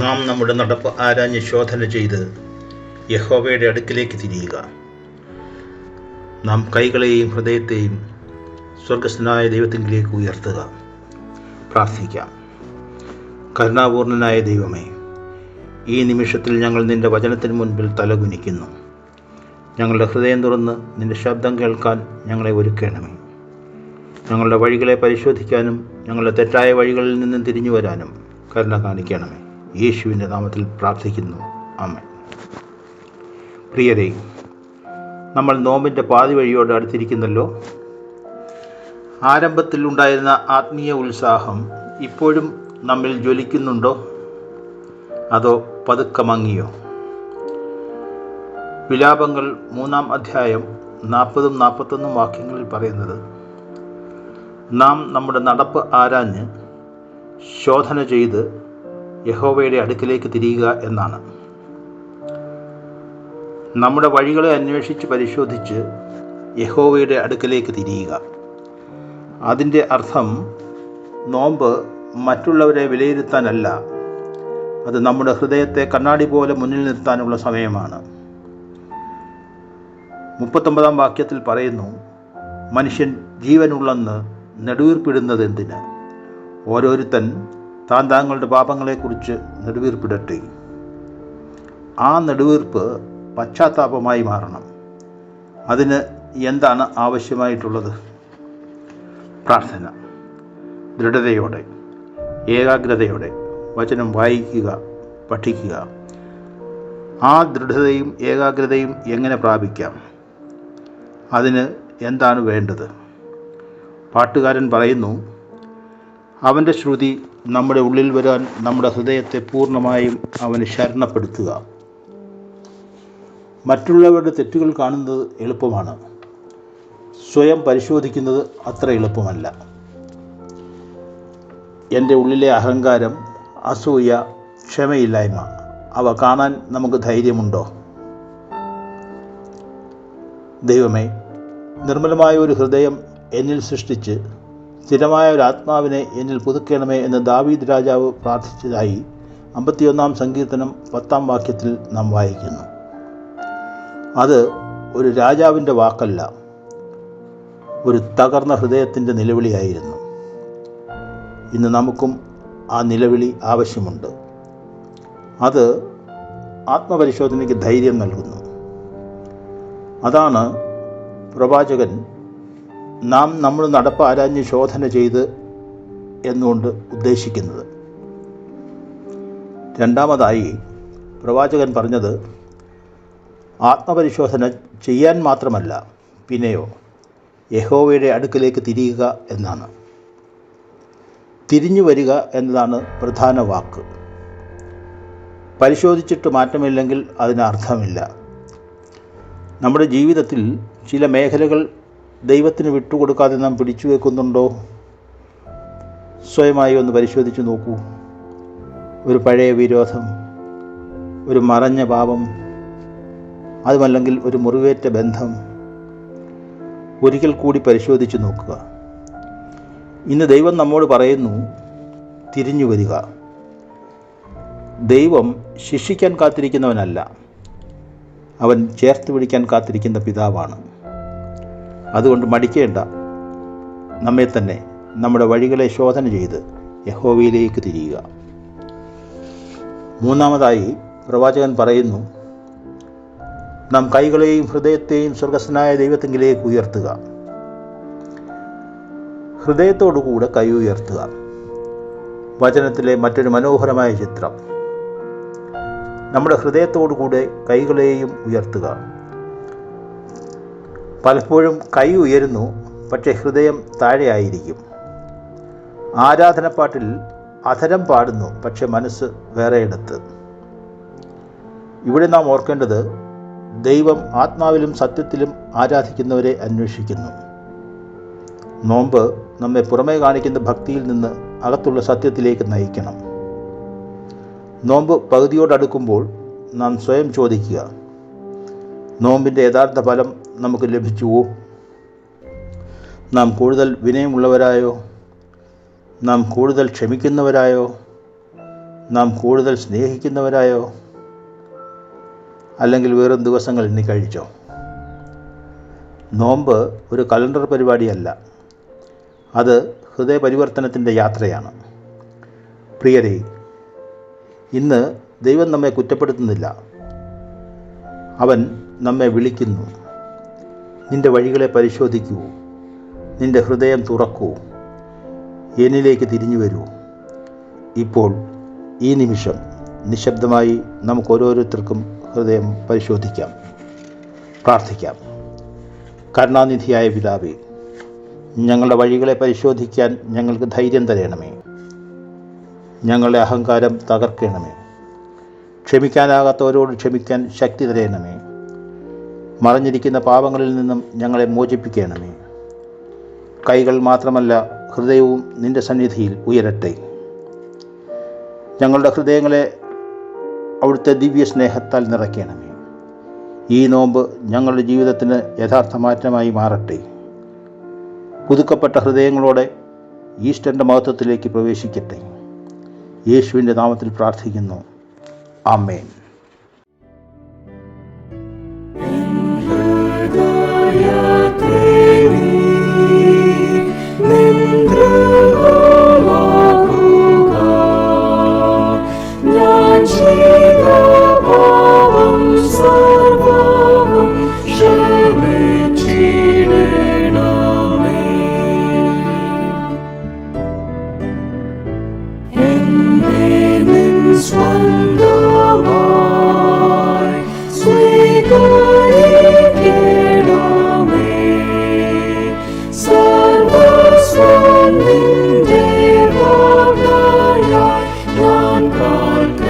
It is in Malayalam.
നാം നമ്മുടെ നടപ്പ് ആരാഞ്ഞ് ശോധന ചെയ്ത് യഹോവയുടെ അടുക്കിലേക്ക് തിരിയുക. നാം കൈകളെയും ഹൃദയത്തെയും സ്വർഗസ്ഥനായ ദൈവത്തിലേക്ക് ഉയർത്തുക. പ്രാർത്ഥിക്കാം. കരുണാപൂർണനായ ദൈവമേ, ഈ നിമിഷത്തിൽ ഞങ്ങൾ നിൻ്റെ വചനത്തിന് മുൻപിൽ തലകുനിക്കുന്നു. ഞങ്ങളുടെ ഹൃദയം തുറന്ന് നിൻ്റെ ശബ്ദം കേൾക്കാൻ ഞങ്ങളെ ഒരുക്കണമേ. ഞങ്ങളുടെ വഴികളെ പരിശോധിക്കാനും ഞങ്ങളുടെ തെറ്റായ വഴികളിൽ നിന്നും തിരിഞ്ഞു വരാനും കരുണ കാണിക്കണമേ. യേശുവിൻ്റെ നാമത്തിൽ പ്രാർത്ഥിക്കുന്നു. ആമേൻ. പ്രിയരേ, നമ്മൾ നോമ്പിൻ്റെ പാതി വഴിയോട് അടുത്തിരിക്കുന്നല്ലോ. ആരംഭത്തിൽ ഉണ്ടായിരുന്ന ആത്മീയ ഉത്സാഹം ഇപ്പോഴും നമ്മിൽ ജ്വലിക്കുന്നുണ്ടോ, അതോ പതുക്കെ മങ്ങിയോ? വിലാപങ്ങൾ 3-ാം അധ്യായം 40-41 വാക്യങ്ങളിൽ പറയുന്നത്, നാം നമ്മുടെ നടപ്പ് ആരാഞ്ഞ് ശോധന ചെയ്ത് യഹോവയുടെ അടുക്കിലേക്ക് തിരിയുക എന്നാണ്. നമ്മുടെ വഴികളെ അന്വേഷിച്ച് പരിശോധിച്ച് യഹോവയുടെ അടുക്കിലേക്ക് തിരിയുക. അതിൻ്റെ അർത്ഥം നോമ്പ് മറ്റുള്ളവരെ വിലയിരുത്താനല്ല, അത് നമ്മുടെ ഹൃദയത്തെ കണ്ണാടി പോലെ മുന്നിൽ നിർത്താനുള്ള സമയമാണ്. 39-ാം വാക്യത്തിൽ പറയുന്നു, മനുഷ്യൻ ജീവനുള്ളെന്ന് നെടുവീർപ്പിടുന്നത് എന്തിന്? ഓരോരുത്തൻ താൻ താങ്കളുടെ പാപങ്ങളെക്കുറിച്ച് നെടുവീർപ്പിടട്ടെ. ആ നെടുവീർപ്പ് പശ്ചാത്താപമായി മാറണം. അതിന് എന്താണ് ആവശ്യമായിട്ടുള്ളത്? പ്രാർത്ഥന. ദൃഢതയോടെ, ഏകാഗ്രതയോടെ വചനം വായിക്കുക, പഠിക്കുക. ആ ദൃഢതയും ഏകാഗ്രതയും എങ്ങനെ പ്രാപിക്കാം? അതിന് എന്താണ് വേണ്ടത്? പാട്ടുകാരൻ പറയുന്നു, അവൻ്റെ ശ്രുതി നമ്മുടെ ഉള്ളിൽ വരാൻ നമ്മുടെ ഹൃദയത്തെ പൂർണ്ണമായും അവന് ശരണപ്പെടുത്തുക. മറ്റുള്ളവരുടെ തെറ്റുകൾ കാണുന്നത് എളുപ്പമാണ്, സ്വയം പരിശോധിക്കുന്നത് അത്ര എളുപ്പമല്ല. എൻ്റെ ഉള്ളിലെ അഹങ്കാരം, അസൂയ, ക്ഷമയില്ലായ്മ, അവ കാണാൻ നമുക്ക് ധൈര്യമുണ്ടോ? ദൈവമേ, നിർമ്മലമായ ഒരു ഹൃദയം എന്നിൽ സൃഷ്ടിച്ച് സ്ഥിരമായ ഒരു ആത്മാവിനെ എന്നിൽ പുതുക്കണമേ എന്ന് ദാവീദ് രാജാവ് പ്രാർത്ഥിച്ചതായി 51-ാം സങ്കീർത്തനം 10-ാം വാക്യത്തിൽ നാം വായിക്കുന്നു. അത് ഒരു രാജാവിൻ്റെ വാക്കല്ല, ഒരു തകർന്ന ഹൃദയത്തിൻ്റെ നിലവിളിയായിരുന്നു. ഇന്ന് നമുക്കും ആ നിലവിളി ആവശ്യമുണ്ട്. അത് ആത്മപരിശോധനയ്ക്ക് ധൈര്യം നൽകുന്നു. അതാണ് പ്രവാചകൻ നാം നമ്മൾ നടപ്പ് ആരാഞ്ഞ് ശോധന ചെയ്ത് എന്നുകൊണ്ട് ഉദ്ദേശിക്കുന്നത്. രണ്ടാമതായി പ്രവാചകൻ പറഞ്ഞത് ആത്മപരിശോധന ചെയ്യാൻ മാത്രമല്ല, പിന്നെയോ യഹോവയുടെ അടുക്കിലേക്ക് തിരിയുക എന്നാണ്. തിരിഞ്ഞു വരിക എന്നതാണ് പ്രധാന വാക്ക്. പരിശോധിച്ചിട്ട് മാറ്റമില്ലെങ്കിൽ അതിന് അർത്ഥമില്ല. നമ്മുടെ ജീവിതത്തിൽ ചില മേഖലകൾ ദൈവത്തിന് വിട്ടുകൊടുക്കാതെ നാം പിടിച്ചു വെക്കുന്നുണ്ടോ? സ്വയമായി ഒന്ന് പരിശോധിച്ച് നോക്കൂ. ഒരു പഴയ വിരോധം, ഒരു മറഞ്ഞ പാപം, അതുമല്ലെങ്കിൽ ഒരു മുറിവേറ്റ ബന്ധം. ഒരിക്കൽ കൂടി പരിശോധിച്ച് നോക്കുക. ഇന്ന് ദൈവം നമ്മോട് പറയുന്നു, തിരിഞ്ഞു വരിക. ദൈവം ശിക്ഷിക്കാൻ കാത്തിരിക്കുന്നവനല്ല, അവൻ ചേർത്ത് പിടിക്കാൻ കാത്തിരിക്കുന്ന പിതാവാണ്. അതുകൊണ്ട് മടിക്കേണ്ട. നമ്മെ തന്നെ, നമ്മുടെ വഴികളെ ശോധന ചെയ്ത് യഹോവയിലേക്ക് തിരിയുക. മൂന്നാമതായി പ്രവാചകൻ പറയുന്നു, നാം കൈകളെയും ഹൃദയത്തെയും സ്വർഗസ്ഥനായ ദൈവത്തിലേക്ക് ഉയർത്തുക. ഹൃദയത്തോടുകൂടെ കൈ ഉയർത്തുക. വചനത്തിലെ മറ്റൊരു മനോഹരമായ ചിത്രം. നമ്മുടെ ഹൃദയത്തോടുകൂടെ കൈകളെയും ഉയർത്തുക. പലപ്പോഴും കൈ ഉയരുന്നു, പക്ഷേ ഹൃദയം താഴെയായിരിക്കും. ആരാധനപ്പാട്ടിൽ അധരം പാടുന്നു, പക്ഷെ മനസ്സ് വേറെയിടത്ത്. ഇവിടെ നാം ഓർക്കേണ്ടത്, ദൈവം ആത്മാവിലും സത്യത്തിലും ആരാധിക്കുന്നവരെ അന്വേഷിക്കുന്നു. നോമ്പ് നമ്മെ പുറമേ കാണിക്കുന്ന ഭക്തിയിൽ നിന്ന് അകത്തുള്ള സത്യത്തിലേക്ക് നയിക്കണം. നോമ്പ് പകുതിയോടടുക്കുമ്പോൾ നാം സ്വയം ചോദിക്കുക, നോമ്പിൻ്റെ യഥാർത്ഥ ഫലം നമുക്ക് ലഭിച്ചുവോ? നാം കൂടുതൽ വിനയമുള്ളവരായോ? നാം കൂടുതൽ ക്ഷമിക്കുന്നവരായോ? നാം കൂടുതൽ സ്നേഹിക്കുന്നവരായോ? അല്ലെങ്കിൽ വെറും ദിവസങ്ങൾ എണ്ണി കഴിച്ചോ? നോമ്പ് ഒരു കലണ്ടർ പരിപാടിയല്ല, അത് ഹൃദയപരിവർത്തനത്തിൻ്റെ യാത്രയാണ്. പ്രിയരെ, ഇന്ന് ദൈവം നമ്മെ കുറ്റപ്പെടുത്തുന്നില്ല. അവൻ നമ്മെ വിളിക്കുന്നു. നിൻ്റെ വഴികളെ പരിശോധിക്കൂ, നിൻ്റെ ഹൃദയം തുറക്കൂ, എന്നിലേക്ക് തിരിഞ്ഞു വരൂ. ഇപ്പോൾ ഈ നിമിഷം നിശബ്ദമായി നമുക്ക് ഓരോരുത്തർക്കും ഹൃദയം പരിശോധിക്കാം. പ്രാർത്ഥിക്കാം. കരുണാനിധിയായ പിതാവേ, ഞങ്ങളുടെ വഴികളെ പരിശോധിക്കാൻ ഞങ്ങൾക്ക് ധൈര്യം തരണമേ. ഞങ്ങളുടെ അഹങ്കാരം തകർക്കണമേ. ക്ഷമിക്കാനാകാത്തവരോട് ക്ഷമിക്കാൻ ശക്തി തരണമേ. മറഞ്ഞിരിക്കുന്ന പാപങ്ങളിൽ നിന്നും ഞങ്ങളെ മോചിപ്പിക്കണമേ. കൈകൾ മാത്രമല്ല, ഹൃദയവും നിൻ്റെ സന്നിധിയിൽ ഉയരട്ടെ. ഞങ്ങളുടെ ഹൃദയങ്ങളെ അവിടുത്തെ ദിവ്യ സ്നേഹത്താൽ നിറയ്ക്കണമേ. ഈ നോമ്പ് ഞങ്ങളുടെ ജീവിതത്തിന് യഥാർത്ഥ മാറ്റമായി മാറട്ടെ. പുതുക്കപ്പെട്ട ഹൃദയങ്ങളോടെ ഈസ്റ്ററിൻ്റെ മഹത്വത്തിലേക്ക് പ്രവേശിക്കട്ടെ. യേശുവിൻ്റെ നാമത്തിൽ പ്രാർത്ഥിക്കുന്നു. ആമേൻ. God.